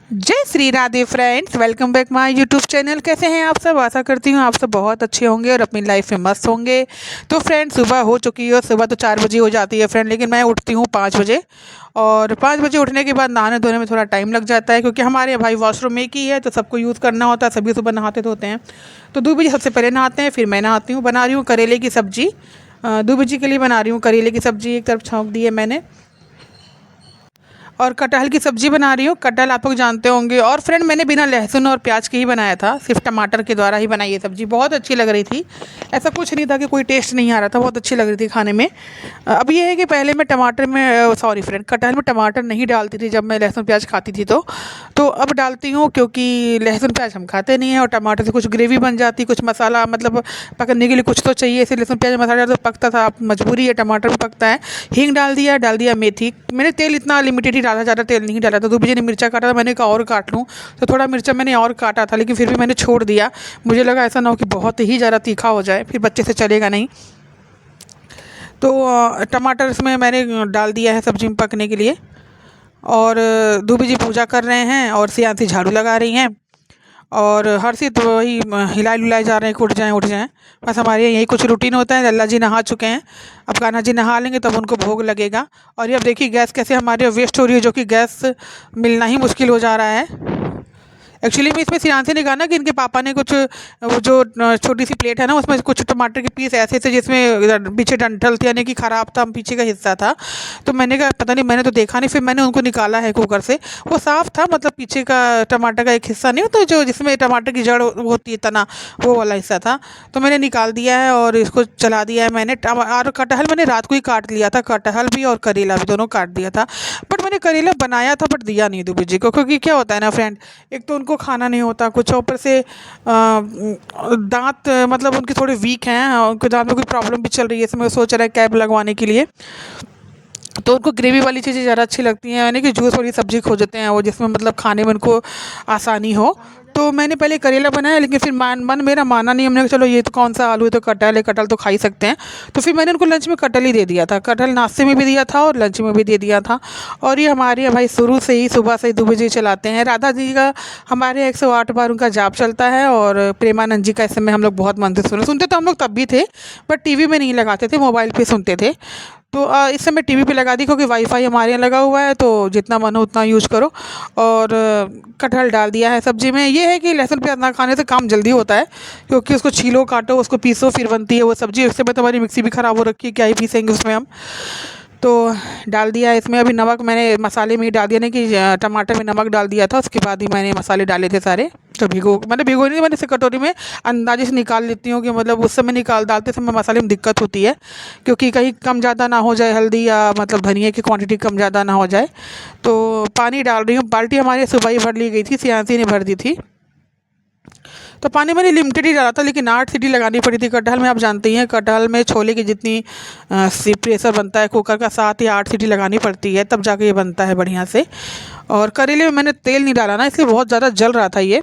जय Shri Radhe friends, welcome back my YouTube channel. कैसे हैं आप सब? आशा करती हूँ आप सब बहुत अच्छे होंगे और अपनी लाइफ में मस्त होंगे। तो फ्रेंड्स, सुबह हो चुकी है और सुबह तो 4 बजे हो जाती है फ्रेंड, लेकिन मैं उठती हूँ 5 बजे। और 5 बजे उठने के बाद नहाने धोने में थोड़ा टाइम लग जाता है, क्योंकि हमारे यहाँ भाई वॉशरूम एक ही है तो सबको यूज़ करना होता है। सभी सुबह नहाते धोते हैं, तो 2 बजे सबसे पहले नहाते हैं, फिर मैं नहाती हूँ। बना रही हूँ करेले की सब्ज़ी। 2 बजे के लिए बना रही हूँ करेले की सब्ज़ी। एक तरफ छौंक दी है मैंने, और कटहल की सब्ज़ी बना रही हूँ। कटहल आप लोग जानते होंगे। और फ्रेंड, मैंने बिना लहसुन और प्याज के ही बनाया था, सिर्फ टमाटर के द्वारा ही बनाई ये सब्ज़ी। बहुत अच्छी लग रही थी, ऐसा कुछ नहीं था कि कोई टेस्ट नहीं आ रहा था, बहुत अच्छी लग रही थी खाने में। अब ये है कि पहले मैं टमाटर में सॉरी फ्रेंड, कटहल में टमाटर नहीं डालती थी जब मैं लहसुन प्याज खाती थी। तो अब डालती हूँ, क्योंकि लहसुन प्याज हम खाते नहीं हैं और टमाटर से कुछ ग्रेवी बन जाती, कुछ मसाला मतलब पकने के लिए कुछ तो चाहिए। इसे लहसुन प्याज मसाला तो पकता था, अब मजबूरी है, टमाटर भी पकता है। हींग डाल दिया मेथी। मैंने तेल इतना लिमिटेड ही डाला, ज़्यादा तेल नहीं डाला था। 2 बजे ने मिर्चा काटा था, मैंने कहा और काट लूँ, तो थोड़ा मिर्चा मैंने और काटा था, लेकिन फिर भी मैंने छोड़ दिया। मुझे लगा ऐसा ना हो कि बहुत ही ज़्यादा तीखा हो जाए, फिर बच्चे से चलेगा नहीं। तो टमाटर इसमें मैंने डाल दिया है सब्जी में पकने के लिए। और 2 बजे पूजा कर रहे हैं और सियांसी झाड़ू लगा रही हैं। और हर्षित वही हिलाए डुलाए जा रहे हैं कि उठ जाएं उठ जाएं। बस हमारे यहाँ यही कुछ रूटीन होता है। लल्ला जी नहा चुके हैं, अब कान्हा जी नहा लेंगे तब उनको भोग लगेगा। और ये अब देखिए गैस कैसे हमारे वेस्ट हो रही है, जो कि गैस मिलना ही मुश्किल हो जा रहा है। एक्चुअली में इसमें सियांसी ने कहा ना कि इनके पापा ने कुछ वो जो छोटी सी प्लेट है ना, उसमें कुछ टमाटर के पीस ऐसे थे जिसमें पीछे डंठल थी, यानी कि ख़राब था, पीछे का हिस्सा था। तो मैंने कहा पता नहीं, मैंने तो देखा नहीं, फिर मैंने उनको निकाला है कुकर से। वो साफ़ था, मतलब पीछे का टमाटर का एक हिस्सा नहीं होता जो जिसमें टमाटर की जड़ होती है, तना, वो वाला हिस्सा था। तो मैंने निकाल दिया है और इसको चला दिया है मैंने। और कटहल मैंने रात को ही काट लिया था, कटहल भी और करेला भी दोनों काट दिया था। बट मैंने करेला बनाया था बट दिया नहीं 2 बजे को, क्योंकि क्या होता है ना फ्रेंड, एक तो उनको खाना नहीं होता कुछ, ऊपर से दांत मतलब उनके थोड़े वीक हैं, उनके दांत में कोई प्रॉब्लम भी चल रही है, इसमें वो सोच रहा है कैप लगवाने के लिए। तो उनको ग्रेवी वाली चीज़ें ज़्यादा अच्छी लगती हैं, यानी कि जूस वाली सब्ज़ी खोजते हैं वो, जिसमें मतलब खाने में उनको आसानी हो। तो मैंने पहले करेला बनाया, लेकिन फिर मन मेरा माना नहीं। हमने कहा चलो ये तो कौन सा आलू है, तो कटहल है, कटहल तो खा ही सकते हैं। तो फिर मैंने उनको लंच में कटहल ही दे दिया था। कटहल नाश्ते में भी दिया था और लंच में भी दे दिया था। और ये हमारे यहाँ भाई शुरू से ही सुबह से ही 2 बजे चलाते हैं। राधा जी का हमारे यहाँ 108 बार उनका जाप चलता है, और प्रेमानंद जी का इस समय हम लोग बहुत मन से सुनते तो हम लोग तब भी थे, बट टीवी में नहीं लगाते थे, मोबाइल पे सुनते थे। तो इस समय टीवी पे लगा दी, क्योंकि वाईफाई हमारे यहाँ लगा हुआ है, तो जितना मन हो उतना यूज़ करो। और कटहल डाल दिया है सब्ज़ी में। ये है कि लहसुन प्याज ना खाने से काम जल्दी होता है, क्योंकि उसको छीलो, काटो, उसको पीसो, फिर बनती है वो सब्ज़ी। उस समय तो हमारी मिक्सी भी ख़राब हो रखी है, क्या ही पीसेंगे उसमें हम। तो डाल दिया है इसमें। अभी नमक मैंने मसाले में ही डाल दिया, नहीं कि टमाटर में नमक डाल दिया था, उसके बाद ही मैंने मसाले डाले थे सारे। तो भिगो नहीं, मैंने इसे कटोरी में अंदाजे से निकाल लेती हूँ, कि मतलब उस समय डालते समय मसाले में दिक्कत होती है, क्योंकि कहीं कम ज़्यादा ना हो जाए हल्दी, या मतलब धनिया की क्वांटिटी कम ज़्यादा ना हो जाए। तो पानी डाल रही हूँ। बाल्टी हमारी सुबह ही भर ली गई थी, सियांसी ने भर दी थी। तो पानी मैंने लिमिटेड ही डाला था, लेकिन 8 सीटी लगानी पड़ी थी कटहल में। आप जानते ही हैं कटहल में छोले की जितनी प्रेशर बनता है कुकर का, 7 या 8 सीटी लगानी पड़ती है, तब जाके ये बनता है बढ़िया से। और करेले में मैंने तेल नहीं डाला ना, इसलिए बहुत ज़्यादा जल रहा था ये।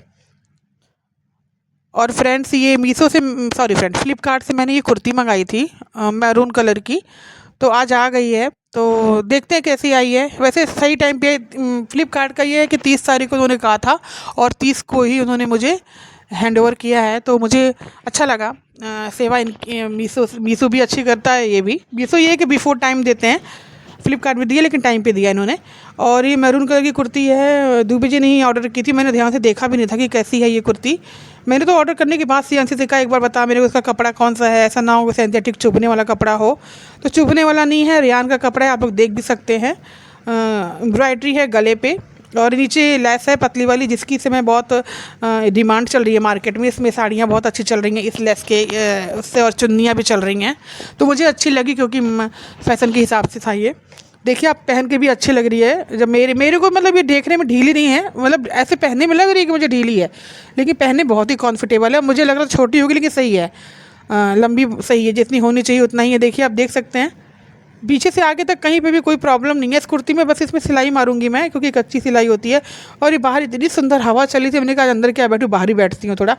और फ्रेंड्स, ये मीशो से सॉरी फ्रेंड, फ्लिपकार्ट से मैंने ये कुर्ती मंगाई थी मैरून कलर की। तो आज आ गई है, तो देखते हैं कैसी आई है। वैसे सही टाइम पे फ्लिपकार्ट का ये है कि 30 तारीख को उन्होंने कहा था, और 30 को ही उन्होंने मुझे हैंड ओवर किया है, तो मुझे अच्छा लगा। सेवा इनकी मीशो भी अच्छी करता है। ये भी मीशो ये है कि बिफोर टाइम देते हैं, फ्लिपकार्ट भी दिया लेकिन टाइम पे दिया इन्होंने। और ये मैरून कलर की कुर्ती है। 2 बजे नहीं ऑर्डर की थी, मैंने ध्यान से देखा भी नहीं था कि कैसी है ये कुर्ती। मैंने तो ऑर्डर करने के बाद सियांसी से कहा एक बार बता मेरे को उसका कपड़ा कौन सा है, ऐसा ना हो कि सिंथेटिक चुभने वाला कपड़ा हो। तो चुभने वाला नहीं है, रेयान का कपड़ा है, आप लोग देख भी सकते हैं। एम्ब्रॉयडरी है गले पे, और नीचे लेस है पतली वाली, जिसकी इस समय बहुत डिमांड चल रही है मार्केट में। इसमें साड़ियाँ बहुत अच्छी चल रही हैं इस लेस के उससे, और चुन्नियाँ भी चल रही हैं। तो मुझे अच्छी लगी, क्योंकि फैशन के हिसाब से था ये। देखिए आप पहन के भी अच्छी लग रही है। जब मेरे को मतलब ये देखने में ढीली नहीं है, मतलब ऐसे पहनने में लग रही है कि मुझे ढीली है, लेकिन पहनने बहुत ही कॉन्फिटेबल है। मुझे लग रहा था छोटी होगी, लेकिन सही है, लंबी सही है, जितनी होनी चाहिए उतना ही है। देखिए आप देख सकते हैं, पीछे से आगे तक कहीं पे भी कोई प्रॉब्लम नहीं है इस कुर्ती में। बस इसमें सिलाई मारूंगी मैं, क्योंकि कच्ची सिलाई होती है। और ये बाहर इतनी सुंदर हवा चली थी, मैंने कहा अंदर क्या बैठूँ, बाहर ही बैठती हूँ थोड़ा।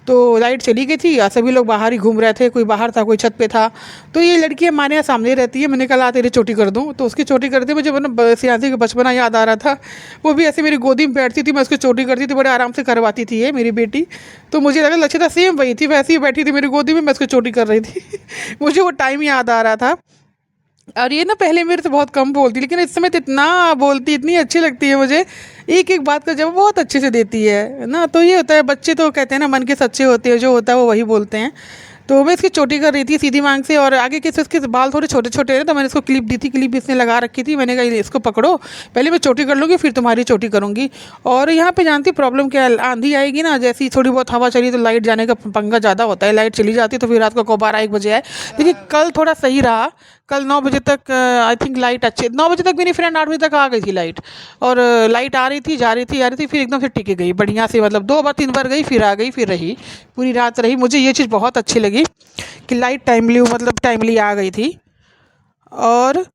तो लाइट चली गई थी, सभी लोग बाहर ही घूम रहे थे, कोई बाहर था कोई छत पे था। तो ये लड़की हमारे यहाँ सामने रहती है, मैंने कहा तेरी चोटी कर दूँ। तो उसकी चोटी करते मुझे मतलब सियासी का बचपना याद आ रहा था। वो भी ऐसे मेरी गोदी में बैठती थी, मैं उसकी चोटी करती थी, बड़े आराम से करवाती थी ये मेरी बेटी। तो मुझे लगा लक्षिता सेम वही थी, वैसे ही बैठी थी मेरी गोदी में, मैं उसकी चोटी कर रही थी। मुझे वो टाइम याद आ रहा था। और ये ना पहले मेरे से बहुत कम बोलती, लेकिन इस समय तो इतना बोलती, इतनी अच्छी लगती है मुझे। एक एक बात का जवाब बहुत अच्छे से देती है ना। तो ये होता है, बच्चे तो कहते हैं ना मन के सच्चे होते हैं, जो होता है वो वही बोलते हैं। तो मैं इसकी चोटी कर रही थी सीधी मांग से, और आगे के से इसके बाल थोड़े छोटे छोटे हैं, तो मैंने इसको क्लिप दी थी, क्लिप इसने लगा रखी थी। मैंने कहा "ये इसको पकड़ो, पहले मैं चोटी कर लूँगी, फिर तुम्हारी चोटी करूँगी"। और यहाँ पे जानती प्रॉब्लम क्या है, आंधी आएगी ना, जैसी थोड़ी बहुत हवा चली तो लाइट जाने का पंगा ज़्यादा होता है। लाइट चली जाती है तो फिर रात को 12-1 बजे आए। देखिए कल थोड़ा सही रहा, कल 9 बजे तक आई थिंक लाइट अच्छे, 9 बजे तक मेरी फ्रेंड 8 बजे तक आ गई थी लाइट। और लाइट आ रही थी, जा रही थी, आ रही थी, फिर एकदम से टिक गई बढ़िया से, मतलब 2 बार 3 बार गई, फिर आ गई, फिर रही, पूरी रात रही। मुझे ये चीज़ बहुत अच्छी लगी कि लाइट टाइमली, मतलब टाइमली आ गई थी। और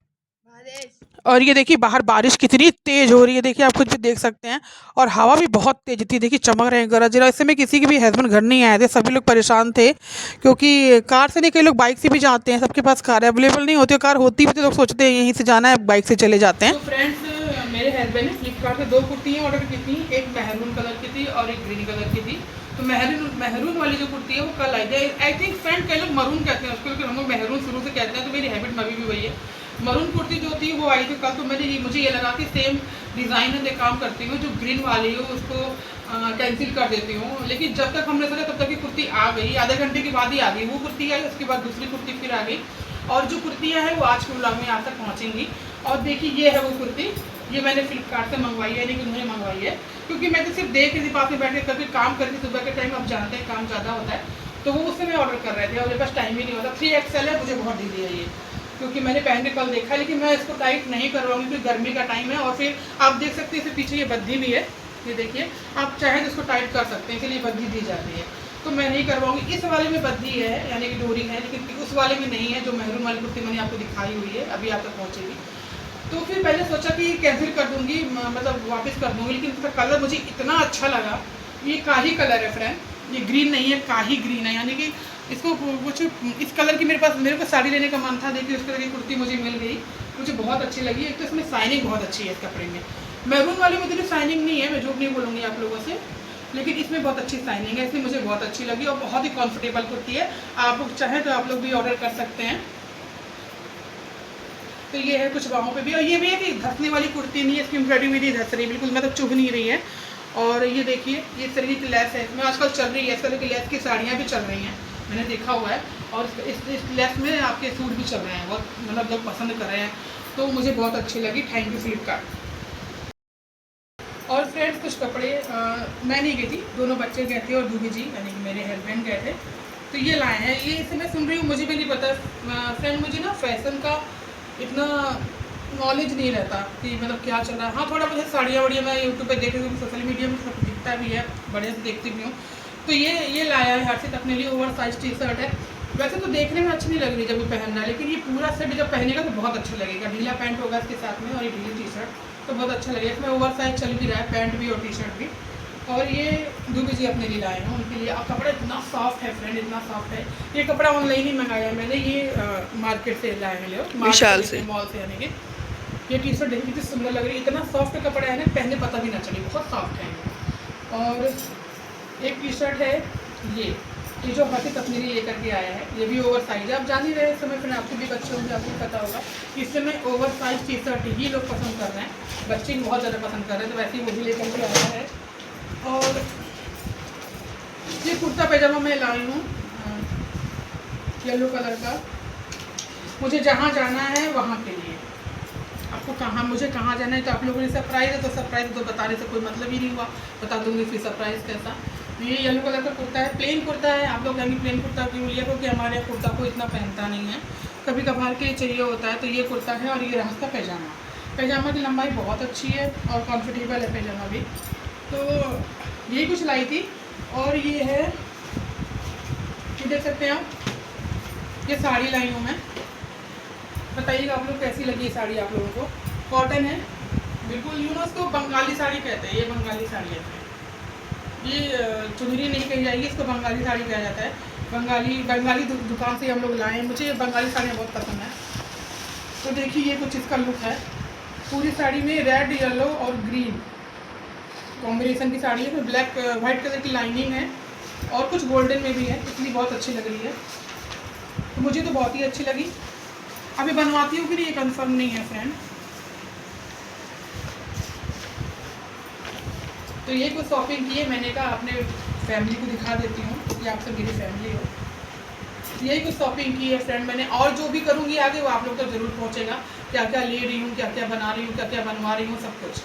और ये देखिए बाहर बारिश कितनी तेज़ हो रही है, देखिए आप खुद भी देख सकते हैं। और हवा भी बहुत तेज थी, देखिए चमक रहे हैं गरज रहा है। इस समय किसी के भी हस्बैंड घर नहीं आए थे, सभी लोग परेशान थे, क्योंकि कार से नहीं, कई लोग बाइक से भी जाते हैं, सबके पास कार अवेलेबल नहीं होती है। कार होती भी तो लोग सोचते हैं यहीं से जाना है, बाइक से चले जाते हैं। तो फ्रेंड्स, मेरे हस्बैंड ने फ्लिपकार्ट से 2 कुर्तियाँ ऑर्डर की थी, एक मैरून कलर की थी और एक ग्रीन कलर की थी। तो मैरून वाली जो कुर्ती है वो कल आई है। आई थिंक फ्रेंड कई लोग मरून कहते हैं उसको, लेकिन हम लोग मैरून शुरू से कहते हैं, तो मेरी हैबिट में अभी भी वही है। मरून कुर्ती जो थी वो आई थी कल। तो मुझे ये लगा कि सेम डिज़ाइन में काम करती हूँ, जो ग्रीन वाली हो उसको कैंसिल कर देती हूँ। लेकिन जब तक हमने सोचा तब तक ये कुर्ती आ गई, आधे घंटे के बाद ही आ गई वो कुर्ती आई, उसके बाद दूसरी कुर्ती फिर आ गई। और जो कुर्तियाँ हैं वो आज के व्लॉग में आज तक पहुँचेंगी। और देखिए ये है वो कुर्ती, ये मैंने फ्लिपकार्ट से मंगवाई है, लेकिन उन्होंने मंगवाई है, क्योंकि मैं तो सिर्फ देख रही थी, पास में बैठ के कभी काम करती, सुबह के टाइम आप जानते हैं काम ज़्यादा होता है, तो वो उससे मैं ऑर्डर कर रहे थे और मेरे पास टाइम ही नहीं होता। 3XL है, मुझे बहुत ईजी है ये, क्योंकि मैंने पहन के कल देखा, लेकिन मैं इसको टाइट नहीं करवाऊंगी क्योंकि गर्मी का टाइम है। और फिर आप देख सकते हैं इसके पीछे ये बद्धी भी है, ये देखिए, आप चाहें तो इसको टाइट कर सकते हैं, इसलिए बद्धी दी जाती है, तो मैं नहीं करवाऊंगी। इस वाले में बद्धी है, यानी कि डोरी है, लेकिन उस वाले में नहीं है। जो मैरून वाली कुर्ती मैंने आपको दिखाई हुई है, अभी आप तक पहुँचेगी। तो फिर पहले सोचा कि कैंसिल कर दूंगी, मतलब वापस कर दूंगी, लेकिन इसका कलर मुझे इतना अच्छा लगा। ये काही कलर है फ्रेंड, ये ग्रीन नहीं है, काही ग्रीन है, यानी कि इसको कुछ इस कलर की मेरे को साड़ी लेने का मन था। देखिए उस कलर की कुर्ती मुझे मिल गई, मुझे बहुत अच्छी लगी। एक तो इसमें शाइनिंग बहुत अच्छी है इस कपड़े में। मैरून वाले में इतनी शाइनिंग नहीं है, मैं झूठ नहीं बोलूँगी आप लोगों से, लेकिन इसमें बहुत अच्छी शाइनिंग है, इसलिए मुझे बहुत अच्छी लगी। और बहुत ही कम्फर्टेबल कुर्ती है, आप लोग चाहें तो आप लोग भी ऑर्डर कर सकते हैं। तो ये है कुछ बाहों पे भी, और ये भी है कि धंसने वाली कुर्ती नहीं है, इसकी एम्ब्रॉयडरी भी नहीं धंस रही, बिल्कुल मतलब चुभ नहीं रही है। और ये देखिए ये इस तरीके की लेस है, इसमें आजकल चल रही है, इस तरह की लेस की साड़ियाँ भी चल रही हैं, मैंने देखा हुआ है। और इस लेस में आपके सूट भी चल रहे हैं, बहुत मतलब लोग पसंद कर रहे हैं, तो मुझे बहुत अच्छी लगी। Thank you Flipkart. और फ्रेंड्स कुछ कपड़े मैं नहीं गई थी, दोनों बच्चे गए थे और दूबी जी यानी कि मेरे हस्बैंड गए थे, तो ये लाए हैं। ये इसे मैं सुन रही हूँ, मुझे भी नहीं पता फ्रेंड, मुझे ना फैशन का इतना नॉलेज नहीं रहता कि मतलब क्या चल रहा है। हाँ थोड़ा बहुत साड़ियाँ वाड़ियाँ मैं यूट्यूब पे देख रही हूँ, सोशल मीडिया में सब दिखता भी है, बढ़िया से देखती भी हूँ। तो ये लाया है हर्षित अपने लिए, ओवर साइज टी शर्ट है। वैसे तो देखने में अच्छी नहीं लग रही जब ये पहन रहा है, लेकिन ये पूरा सेट जब पहनेगा तो बहुत अच्छा लगेगा। ढीला पैंट होगा इसके साथ में और ये ढीली टी शर्ट, तो बहुत अच्छा लगेगा। इसमें ओवर साइज चल भी रहा है, पैंट भी और टी शर्ट भी। और ये दूबी जी अपने लिए लाए हैं उनके लिए। और कपड़ा इतना सॉफ्ट है फ्रेंड, इतना सॉफ्ट है। ये कपड़ा ऑनलाइन ही मंगाया है मैंने, ये मार्केट से लाए हैं, विशाल से, मॉल से, यानी कि ये टी शर्ट देखिए कितनी सुंदर लग रही है, इतना सॉफ्ट कपड़ा है ना, पहने पता भी ना चले, बहुत सॉफ्ट है। और एक टी शर्ट है ये जो हर्षित अपने लिए लेकर के आया है, ये भी ओवर साइज है। आप जान ही रहे इस समय, फिर आपके भी बच्चे होंगे, आपको पता होगा कि इस समय ओवर साइज टी शर्ट ही लोग पसंद कर रहे हैं, बच्चे बहुत ज़्यादा पसंद कर रहे हैं, तो वैसे ही वो भी लेकर के आया है। और ये कुर्ता पैजामा मैं लाई हूँ येलो कलर का, मुझे जहाँ जाना है वहाँ के लिए। आपको कहाँ, मुझे कहाँ जाना है, तो आप लोगों ने सरप्राइज़ है, तो सरप्राइज़ तो बताने से कोई मतलब ही नहीं हुआ, बता दूँगी फिर सरप्राइज़ कैसा। ये येलो कलर का कुर्ता है, प्लेन कुर्ता है। आप लोग कहेंगे प्लेन कुर्ता क्यों लिया, क्योंकि हमारे यहाँ कुर्ता को इतना पहनता नहीं है, कभी कभार के चाहिए होता है। तो ये कुर्ता है और ये रहा इसका पैजामा। पैजामा की लंबाई बहुत अच्छी है और कम्फर्टेबल है पैजामा भी। तो यही कुछ लाई थी। और ये है, ये देख सकते हैं आप, ये साड़ी लाई हूँ मैं, बताइएगा आप लोग कैसी लगी ये साड़ी आप लोगों को। कॉटन है बिल्कुल, इसको बंगाली साड़ी कहते हैं, ये बंगाली साड़ी है। ये चुनरी नहीं कही जाएगी, इसको बंगाली साड़ी कहा जाता है। बंगाली दुकान से हम लोग लाए हैं, मुझे बंगाली साड़ियाँ बहुत पसंद है। तो देखिए ये कुछ इसका लुक है। पूरी साड़ी में रेड, येलो और ग्रीन कॉम्बिनेशन की साड़ी है, फिर ब्लैक वाइट कलर की लाइनिंग है और कुछ गोल्डन में भी है, इसलिए बहुत अच्छी लग रही है। तो मुझे तो बहुत ही अच्छी लगी। अभी बनवाती हूँ कि नहीं ये कंफर्म नहीं है फ्रेंड। तो ये कुछ शॉपिंग की है, मैंने कहा अपने फैमिली को दिखा देती हूँ क्योंकि आप सब मेरी फैमिली हो। यही कुछ शॉपिंग की है फ्रेंड मैंने, और जो भी करूँगी आगे वो आप लोग तक ज़रूर पहुँचेगा। क्या क्या ले रही हूँ, क्या क्या बना रही हूँ, क्या क्या बनवा रही हूँ, सब कुछ।